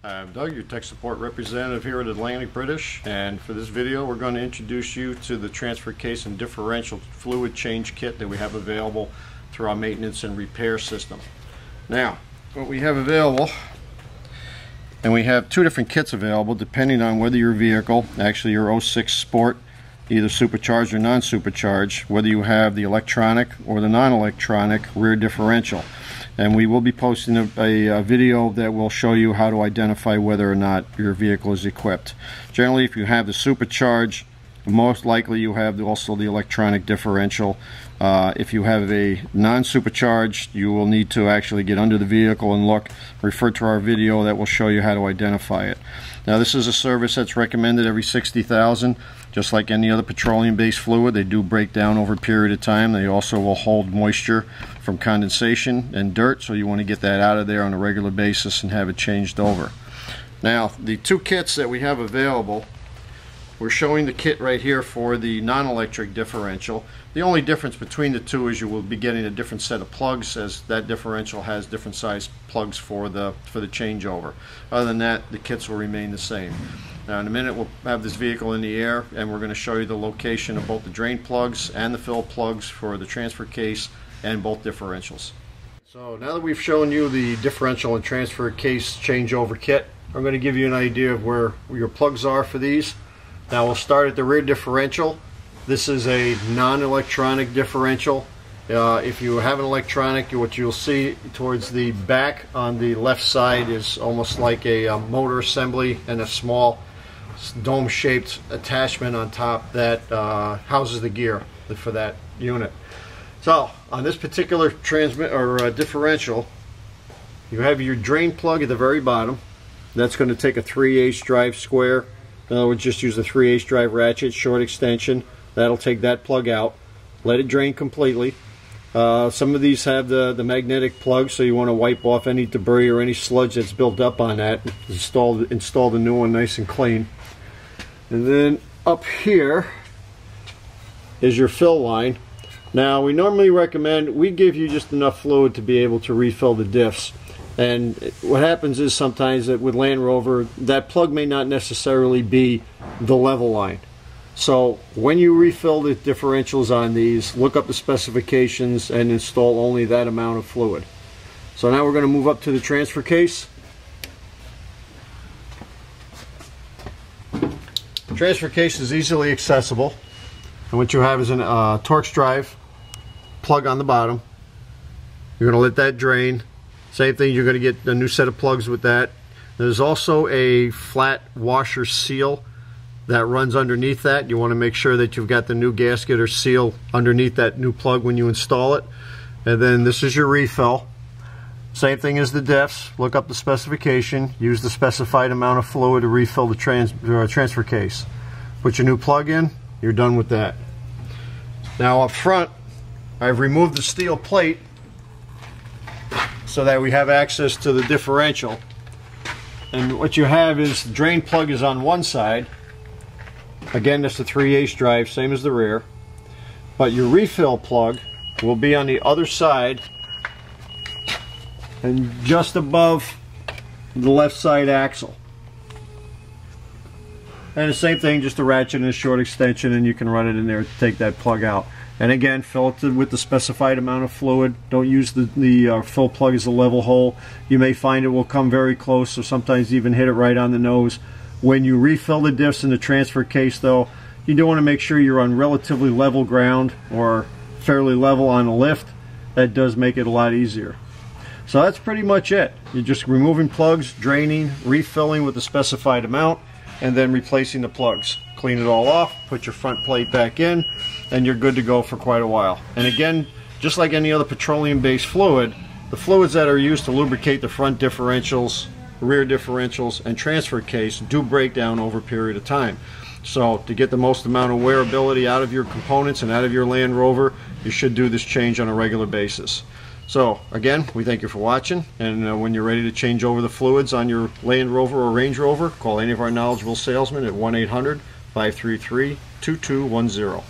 I'm Doug, your tech support representative here at Atlantic British, and for this video we're going to introduce you to the transfer case and differential fluid change kit that we have available through our maintenance and repair system. Now, what we have available, and we have two different kits available depending on whether your vehicle, actually your 06 Sport, either supercharged or non-supercharged, whether you have the electronic or the non-electronic rear differential. And we will be posting a video that will show you how to identify whether or not your vehicle is equipped. Generally, if you have the supercharged, most likely you have also the electronic differential. If you have a non-supercharged, you will need to actually get under the vehicle and look. Refer to our video that will show you how to identify it. Now, this is a service that's recommended every 60,000. Just like any other petroleum-based fluid, they do break down over a period of time. They also will hold moisture from condensation and dirt, so you want to get that out of there on a regular basis and have it changed over. Now, the two kits that we have available, we're showing the kit right here for the non-electric differential. The only difference between the two is you will be getting a different set of plugs, as that differential has different size plugs for the changeover. Other than that, the kits will remain the same. Now in a minute we'll have this vehicle in the air and we're going to show you the location of both the drain plugs and the fill plugs for the transfer case and both differentials. So now that we've shown you the differential and transfer case changeover kit, I'm going to give you an idea of where your plugs are for these. Now we'll start at the rear differential. This is a non-electronic differential. If you have an electronic, what you'll see towards the back on the left side is almost like a motor assembly and a small dome-shaped attachment on top that houses the gear for that unit. So on this particular differential, you have your drain plug at the very bottom. That's going to take a 3/8 drive square. In other words, just use a 3/8 drive ratchet, short extension. That'll take that plug out. Let it drain completely. Some of these have the magnetic plug, so you want to wipe off any debris or any sludge that's built up on that. Install the new one nice and clean. And then up here is your fill line. Now we normally recommend, we give you just enough fluid to be able to refill the diffs. And what happens is sometimes that with Land Rover, that plug may not necessarily be the level line. So when you refill the differentials on these, look up the specifications and install only that amount of fluid. So now we're going to move up to the transfer case. The transfer case is easily accessible, and what you have is a Torx drive plug on the bottom. You're going to let that drain. Same thing, you're going to get a new set of plugs with that. There's also a flat washer seal that runs underneath that. You want to make sure that you've got the new gasket or seal underneath that new plug when you install it. And then this is your refill. Same thing as the diffs. Look up the specification, use the specified amount of fluid to refill the transfer case. Put your new plug in, you're done with that. Now up front, I've removed the steel plate so that we have access to the differential. And what you have is the drain plug is on one side. Again, that's the 3/8 drive, same as the rear. But your refill plug will be on the other side and just above the left side axle. And the same thing, just a ratchet and a short extension, and you can run it in there to take that plug out. And again, fill it with the specified amount of fluid. Don't use the fill plug as a level hole. You may find it will come very close, or sometimes even hit it right on the nose. When you refill the diffs in the transfer case, though, you do want to make sure you're on relatively level ground or fairly level on a lift. That does make it a lot easier. So that's pretty much it. You're just removing plugs, draining, refilling with the specified amount, and then replacing the plugs. Clean it all off, put your front plate back in, and you're good to go for quite a while. And again, just like any other petroleum-based fluid, the fluids that are used to lubricate the front differentials, rear differentials, and transfer case do break down over a period of time. So to get the most amount of wearability out of your components and out of your Land Rover, you should do this change on a regular basis. So again, we thank you for watching, and when you're ready to change over the fluids on your Land Rover or Range Rover, call any of our knowledgeable salesmen at 1-800-533-2210.